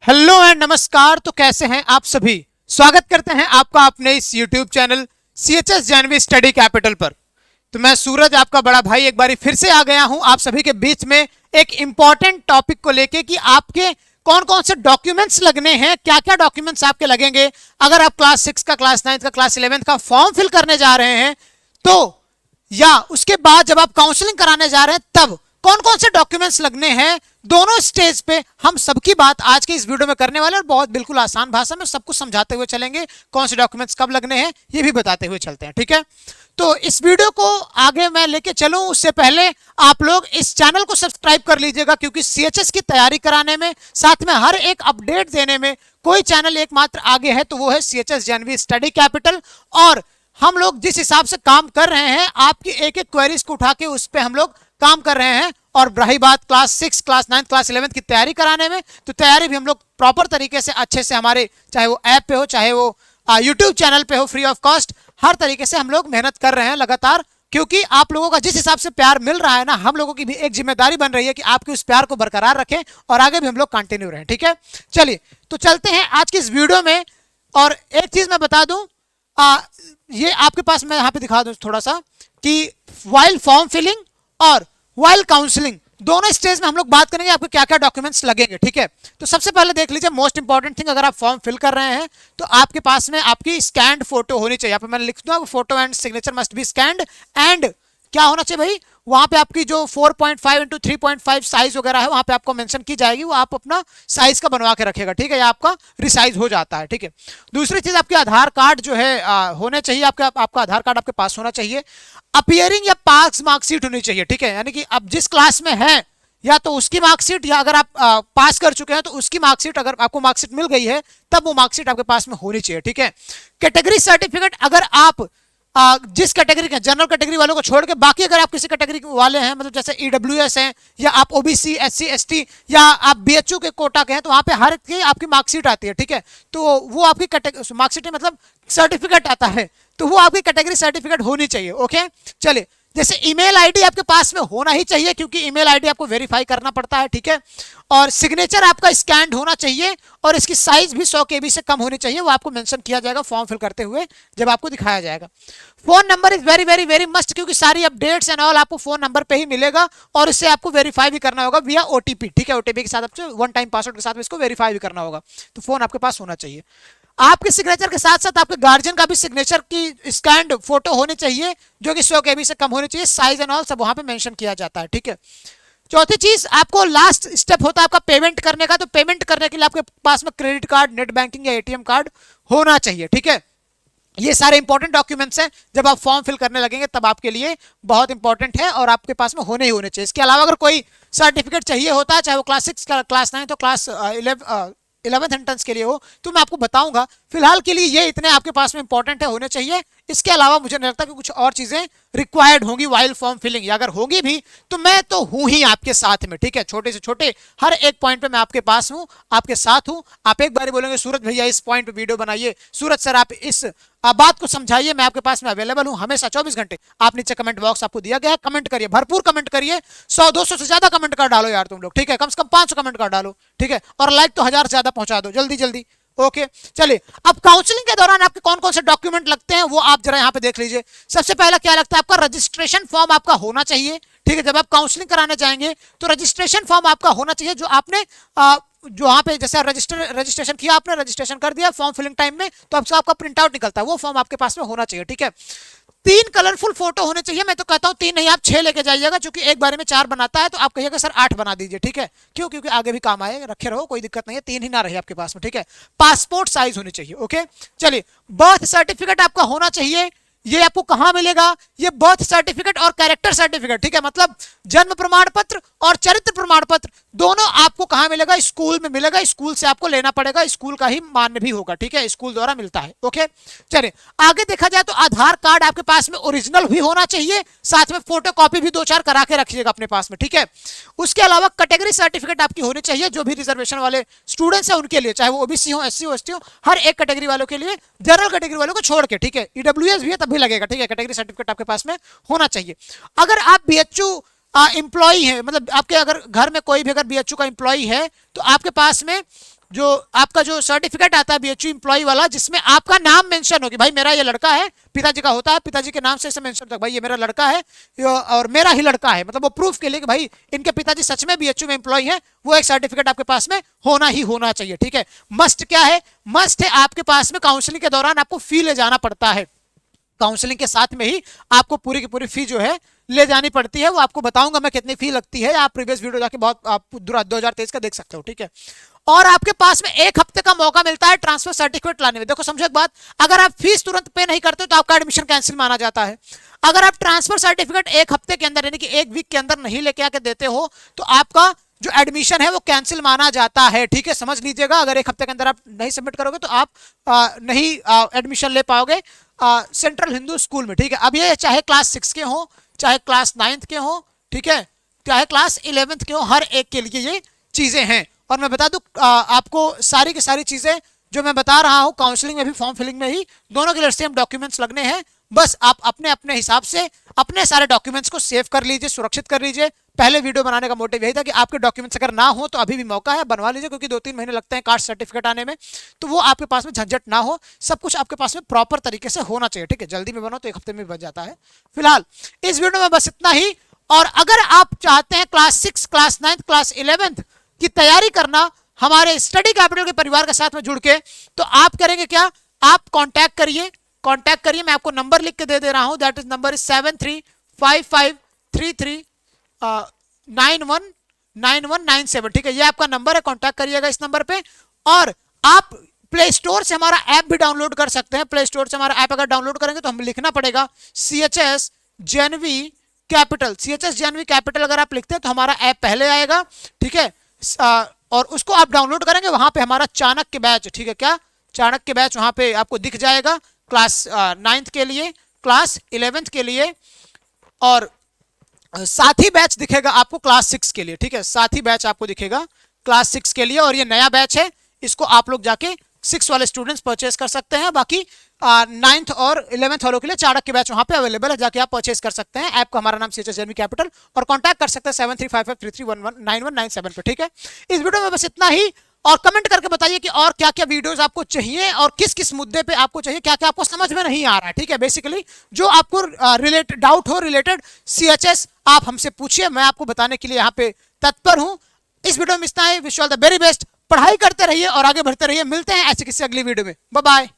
Hello and नमस्कार। तो कैसे हैं आप सभी। स्वागत करते हैं आपका अपने इस YouTube channel CHS Janvi study capital पर। तो मैं सूरज आपका बड़ा भाई एक बारी फिर से आ गया हूं आप सभी के बीच में एक इंपॉर्टेंट टॉपिक को लेके कि आपके कौन कौन से डॉक्यूमेंट्स लगने हैं, क्या क्या डॉक्यूमेंट्स आपके लगेंगे अगर आप क्लास 6 का, क्लास 9 का, क्लास 11 का फॉर्म फिल करने जा रहे हैं, तो या उसके बाद जब आप काउंसलिंग कराने जा रहे हैं तब कौन कौन से डॉक्यूमेंट्स लगने हैं। दोनों स्टेज पे हम सबकी बात आज के इस वीडियो में करने वाले हैं और बहुत बिल्कुल आसान भाषा में सब कुछ समझाते हुए चलेंगे। कौन से डॉक्यूमेंट्स कब लगने हैं ये भी बताते हुए चलते हैं, ठीक है। तो इस वीडियो को आगे मैं लेके चलूं उससे पहले आप लोग इस चैनल को सब्सक्राइब कर लीजिएगा, क्योंकि CHS की तैयारी कराने में, साथ में हर एक अपडेट देने में कोई चैनल एकमात्र आगे है तो वो है CHS जानवी स्टडी कैपिटल। और हम लोग जिस हिसाब से काम कर रहे हैं, आपकी एक एक क्वेरीज को उठा के उस पर हम लोग काम कर रहे हैं। और रही बात क्लास 6, क्लास 9, क्लास 11 की तैयारी कराने में, तो तैयारी भी हम लोग प्रॉपर तरीके से अच्छे से हमारे, चाहे वो ऐप पे हो, चाहे वो यूट्यूब चैनल पे हो, फ्री ऑफ कॉस्ट, हर तरीके से हम लोग मेहनत कर रहे हैं लगातार। क्योंकि आप लोगों का जिस हिसाब से प्यार मिल रहा है ना, हम लोगों की भी एक जिम्मेदारी बन रही है कि आपके उस प्यार को बरकरार रखें और आगे भी हम लोग कंटिन्यू रहें, ठीक है। चलिए तो चलते हैं आज की इस वीडियो में। और एक चीज मैं बता दूं, ये आपके पास मैं यहाँ पे दिखा दूं थोड़ा सा कि वाइल फॉर्म फिलिंग और वाइल काउंसलिंग दोनों स्टेज में हम लोग बात करेंगे आपको क्या क्या डॉक्यूमेंट्स लगेंगे, ठीक है। तो सबसे पहले देख लीजिए, मोस्ट इंपॉर्टेंट थिंग, अगर आप फॉर्म फिल कर रहे हैं तो आपके पास में आपकी स्कैन्ड फोटो होनी चाहिए। यहाँ पे मैंने लिख दूंगा, photo and signature must be scanned. And क्या होना चाहिए भाई, वहां पे आपकी जो 4.5 इंटू 3.5 साइज वगैरह है वहां पे आपको मेंशन की जाएगी, वो आप अपना साइज का बनवा के रखेगा, ठीक है। या आपका रिसाइज हो जाता है, ठीक है। दूसरी चीज, आपके आधार कार्ड जो है होने चाहिए, आपका आधार कार्ड आपके पास होना चाहिए। अपीयरिंग या पास मार्कशीट होनी चाहिए, ठीक है। यानी कि आप जिस क्लास में हैं या तो उसकी मार्कशीट, या अगर आप पास कर चुके हैं तो उसकी मार्कशीट, अगर आपको मार्कशीट मिल गई है तब वो मार्कशीट आपके पास में होनी चाहिए, ठीक है। कैटेगरी सर्टिफिकेट, अगर आप जिस कैटेगरी के, जनरल कैटेगरी वालों को छोड़ के बाकी अगर आप किसी कैटेगरी वाले हैं, मतलब जैसे EWS हैं, या आप OBC, SC, ST, या आप BHU के कोटा के हैं, तो वहां पे हर की आपकी मार्कशीट आती है, ठीक है। तो वो आपकी मार्कशीट मतलब सर्टिफिकेट आता है, तो वो आपकी कैटेगरी सर्टिफिकेट होनी चाहिए, ओके। चलिए, जैसे ईमेल आईडी आपके पास में होना ही चाहिए, क्योंकि ईमेल आईडी आपको वेरीफाई करना पड़ता है, ठीक है। और सिग्नेचर आपका स्कैन्ड होना चाहिए और इसकी साइज भी 100 KB से कम होनी चाहिए, वो आपको मेंशन किया जाएगा फॉर्म फिल करते हुए जब आपको दिखाया जाएगा। Phone number is very very very must, क्योंकि सारी अपडेट्स एंड ऑल आपको फोन नंबर पे ही मिलेगा और इससे आपको वेरीफाई भी करना होगा विया OTP, ठीक है। OTP के साथ आपको वन टाइम पासवर्ड के साथ इसको वेरीफाई भी करना होगा, तो फोन आपके पास होना चाहिए। आपके सिग्नेचर के साथ साथ आपके गार्जियन का भी सिग्नेचर की स्कैन्ड फोटो होनी चाहिए, जो कि 100 KB से कम होनी चाहिए। साइज एंड ऑल सब वहां पे मेंशन किया जाता है, ठीक है। चौथी चीज, आपको लास्ट स्टेप होता है आपका पेमेंट करने का, तो पेमेंट करने के लिए आपके पास में क्रेडिट कार्ड, नेट बैंकिंग या ATM कार्ड होना चाहिए, ठीक है। ये सारे इंपॉर्टेंट डॉक्यूमेंट्स हैं, जब आप फॉर्म फिल करने लगेंगे तब आपके लिए बहुत इंपॉर्टेंट है और आपके पास में होने ही होने चाहिए। इसके अलावा अगर कोई सर्टिफिकेट चाहिए होता है, चाहे वो क्लास 6 का, क्लास 9 तो क्लास 11th एंट्रेंस के लिए हो, तो मैं आपको बताऊंगा। फिलहाल के लिए ये इतने आपके पास में इंपॉर्टेंट है, होने चाहिए। इसके अलावा मुझे नहीं लगता कि कुछ और चीजें रिक्वायर्ड होंगी वाइल फॉर्म फिलिंग, या अगर होगी भी तो मैं तो हूं ही आपके साथ में, ठीक है। छोटे से छोटे हर एक पॉइंट पे मैं आपके पास हूं, आपके साथ हूं। आप एक बार बोलेंगे सूरज भैया इस पॉइंट पे वीडियो बनाइए, सूरज सर आप इस बात को समझाइए, मैं आपके पास में अवेलेबल हूं हमेशा 24 घंटे। आप नीचे कमेंट बॉक्स आपको दिया गया है, कमेंट करिए, भरपूर कमेंट करिए, 100-200 से ज्यादा कमेंट कर डालो यार तुम लोग, ठीक है। कम से कम 500 कमेंट कर डालो, ठीक है। और लाइक तो 1000 से ज्यादा पहुंचा दो जल्दी जल्दी, ओके। चलिए, अब काउंसलिंग के दौरान आपके कौन कौन से डॉक्यूमेंट लगते हैं वो आप जरा यहाँ पे देख लीजिए। सबसे पहला क्या लगता है, आपका रजिस्ट्रेशन फॉर्म आपका होना चाहिए, ठीक है। जब आप काउंसलिंग कराने जाएंगे तो रजिस्ट्रेशन फॉर्म आपका होना चाहिए, जो आपने जो वहां पे जैसे रजिस्ट्रेशन किया, आपने रजिस्ट्रेशन कर दिया फॉर्म फिलिंग टाइम में, तो आपका प्रिंट आउट निकलता है, वो फॉर्म आपके पास में होना चाहिए, ठीक है। 3 कलरफुल फोटो होने चाहिए, मैं तो कहता हूं 3 नहीं, आप 6 लेके जाइएगा, क्योंकि एक बारे में 4 बनाता है, तो आप कहिएगा सर 8 बना दीजिए, ठीक है। क्यों, क्योंकि आगे भी काम आए, रखे रहो, कोई दिक्कत नहीं है, 3 ही ना रहे आपके पास में, ठीक है। पासपोर्ट साइज होनी चाहिए, ओके। चलिए, बर्थ सर्टिफिकेट आपका होना चाहिए। ये आपको कहां मिलेगा, ये बर्थ सर्टिफिकेट और कैरेक्टर सर्टिफिकेट, ठीक है। मतलब जन्म प्रमाण पत्र और चरित्र प्रमाण पत्र दोनों आपको कहां मिलेगा, स्कूल में मिलेगा। स्कूल से आपको लेना पड़ेगा, स्कूल का ही मान्य भी होगा, ठीक है, स्कूल द्वारा मिलता है, ओके। चलिए आगे देखा जाए तो आधार कार्ड आपके पास में ओरिजिनल भी होना चाहिए, साथ में फोटो कॉपी भी 2-4 करा के रखिएगा अपने पास में, ठीक है। उसके अलावा कैटेगरी सर्टिफिकेट आपकी होनी चाहिए, जो भी रिजर्वेशन वाले स्टूडेंट्स हैं उनके लिए, चाहे वो OBC हो, SC हो, ST हो, हर एक कैटेगरी वालों के लिए, जनरल कैटेगरी वालों को छोड़ के, ठीक है। EWS भी है तब भी लगेगा, ठीक है। कैटेगरी सर्टिफिकेट आपके पास में होना चाहिए। अगर आप BHU एम्प्लॉई है, मतलब आपके अगर घर में कोई भी अगर BHU का एम्प्लॉई है, तो आपके पास में जो आपका जो सर्टिफिकेट आता है बीएचयू एम्प्लॉय वाला, जिसमें आपका नाम मेंशन होगी, भाई मेरा ये लड़का है, पिताजी का होता है, पिताजी के नाम से इसे मेंशन होता है, भाई ये मेरा लड़का है और मेरा ही लड़का है, मतलब वो प्रूफ के लिए कि भाई इनके पिताजी सच में बीएचयू में एम्प्लॉय है, वो एक सर्टिफिकेट आपके पास में होना ही होना चाहिए। ठीक है, मस्ट क्या है, मस्ट है आपके पास में काउंसलिंग के दौरान आपको फी ले जाना पड़ता है, काउंसलिंग के साथ में ही आपको पूरी की पूरी फी जो है ले जानी पड़ती है। वो आपको बताऊंगा मैं कितनी फी लगती है, आप प्रीवियस वीडियो जाके बहुत आप 2023 का देख सकते हो। ठीक है, और आपके पास में 1 हफ्ते का मौका मिलता है ट्रांसफर सर्टिफिकेट लाने में। देखो समझो एक बात, अगर आप फीस तुरंत पे नहीं करते तो आपका एडमिशन कैंसिल माना जाता है। अगर आप ट्रांसफर सर्टिफिकेट 1 हफ्ते के अंदर यानी कि 1 वीक के अंदर नहीं लेके आके देते हो तो आपका जो एडमिशन है वो कैंसिल माना जाता है। ठीक है, समझ लीजिएगा, अगर 1 हफ्ते के अंदर आप नहीं सबमिट करोगे तो आप नहीं एडमिशन ले पाओगे सेंट्रल हिंदू स्कूल में। ठीक है, अब ये चाहे क्लास 6 के हो, चाहे क्लास 9th के हो, ठीक है, चाहे क्लास 11th के हो, हर एक के लिए ये चीजें हैं। और मैं बता दूं आपको सारी की सारी चीजें जो मैं बता रहा हूं, काउंसलिंग में भी फॉर्म फिलिंग में ही, दोनों के लिए सेम डॉक्यूमेंट्स लगने हैं। बस आप अपने अपने हिसाब से अपने सारे डॉक्यूमेंट्स को सेव कर लीजिए, सुरक्षित कर लीजिए। पहले वीडियो बनाने का मोटिव यही था कि आपके डॉक्यूमेंट्स अगर ना हो तो अभी भी मौका है, बनवा लीजिए, क्योंकि 2-3 महीने लगते हैं कास्ट सर्टिफिकेट आने में, तो वो आपके पास में झंझट ना हो, सब कुछ आपके पास में प्रॉपर तरीके से होना चाहिए। ठीक है, जल्दी में बनो तो 1 हफ्ते में बन जाता है। फिलहाल इस वीडियो में बस इतना ही। और अगर आप चाहते हैं class 6, class 9th, class 11th की तैयारी करना हमारे स्टडी कैपिटल के परिवार के साथ में जुड़ के, तो आप करेंगे क्या, आप कांटेक्ट करिए, मैं आपको नंबर लिख के दे रहा हूं, दैट इज नंबर इज 735533919197। ठीक है, ये आपका नंबर है, कांटेक्ट करिएगा इस नंबर पे। और आप प्ले स्टोर से हमारा ऐप भी डाउनलोड कर सकते हैं। प्ले स्टोर से हमारा ऐप अगर डाउनलोड करेंगे तो हम लिखना पड़ेगा CHS JNV capital, CHS JNV capital अगर आप लिखते हैं तो हमारा ऐप पहले आएगा। ठीक है, और उसको आप डाउनलोड करेंगे, वहां पे हमारा चाणक्य बैच, ठीक है, क्या चाणक्य बैच वहां पे आपको दिख जाएगा, क्लास 9th के लिए, क्लास 11th के लिए, और साथी बैच दिखेगा आपको क्लास 6 के लिए। ठीक है, साथी बैच आपको दिखेगा क्लास 6 के लिए, और ये नया बैच है, इसको आप लोग जाके 6 वाले स्टूडेंट्स परचेस कर सकते हैं। बाकी 9th और 11th वालों के लिए चाणक्य बैच वहां पे अवेलेबल है, जाके आप परचेस कर सकते हैं। ऐप का हमारा नाम CHS JNV कैपिटल, और कांटेक्ट कर सकते हैं 735533919197 पे। ठीक है, इस वीडियो में बस इतना ही। और कमेंट करके बताइए कि और क्या क्या वीडियोस आपको चाहिए और किस किस मुद्दे पे आपको चाहिए, क्या क्या आपको समझ में नहीं आ रहा है। ठीक है, बेसिकली जो आपको रिलेटेड डाउट हो रिलेटेड CHS, आप हमसे पूछिए, मैं आपको बताने के लिए यहाँ पे तत्पर हूँ। इस वीडियो में इतना ही। Wish you all the very best, पढ़ाई करते रहिए और आगे बढ़ते रहिए। मिलते हैं ऐसे किसी अगली वीडियो में, बाय बाय।